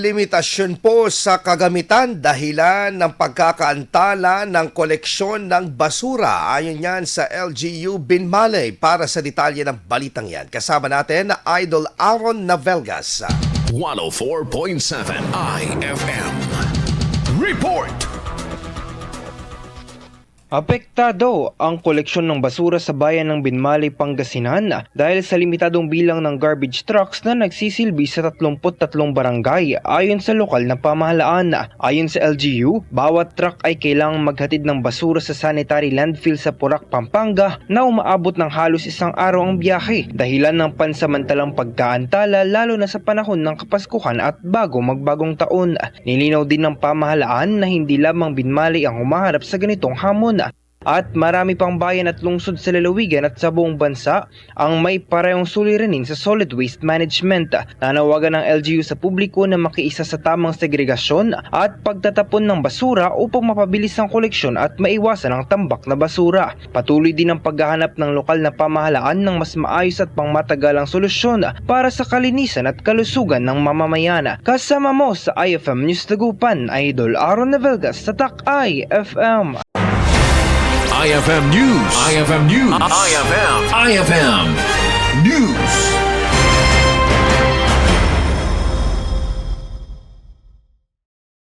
Limitasyon po sa kagamitan dahilan ng pagkakaantala ng koleksyon ng basura. Ayon yan sa LGU Binmaley. Para sa detalye ng balitang yan, kasama natin na Idol Aaron Navelgas. 104.7 IFM. Report! Apektado ang koleksyon ng basura sa bayan ng Binmaley, Pangasinan dahil sa limitadong bilang ng garbage trucks na nagsisilbi sa 33 barangay ayon sa lokal na pamahalaan. Ayon sa LGU, bawat truck ay kailangang maghatid ng basura sa sanitary landfill sa Porac, Pampanga na umaabot ng halos isang araw ang biyahe dahilan ng pansamantalang pagkaantala lalo na sa panahon ng Kapaskuhan at bago magbagong taon. Nilinaw din ng pamahalaan na hindi lamang Binmaley ang humaharap sa ganitong hamon at marami pang bayan at lungsod sa lalawigan at sa buong bansa ang may parehong suliranin sa solid waste management. Nanawagan ng LGU sa publiko na makiisa sa tamang segregasyon at pagtatapon ng basura upang mapabilis ang koleksyon at maiwasan ang tambak na basura. Patuloy din ang paghahanap ng lokal na pamahalaan ng mas maayos at pangmatagalang solusyon para sa kalinisan at kalusugan ng mamamayan. Kasama mo sa IFM News Tagupan, Idol Aaron Navelgas sa TAC IFM. IFM News. IFM News. IFM News.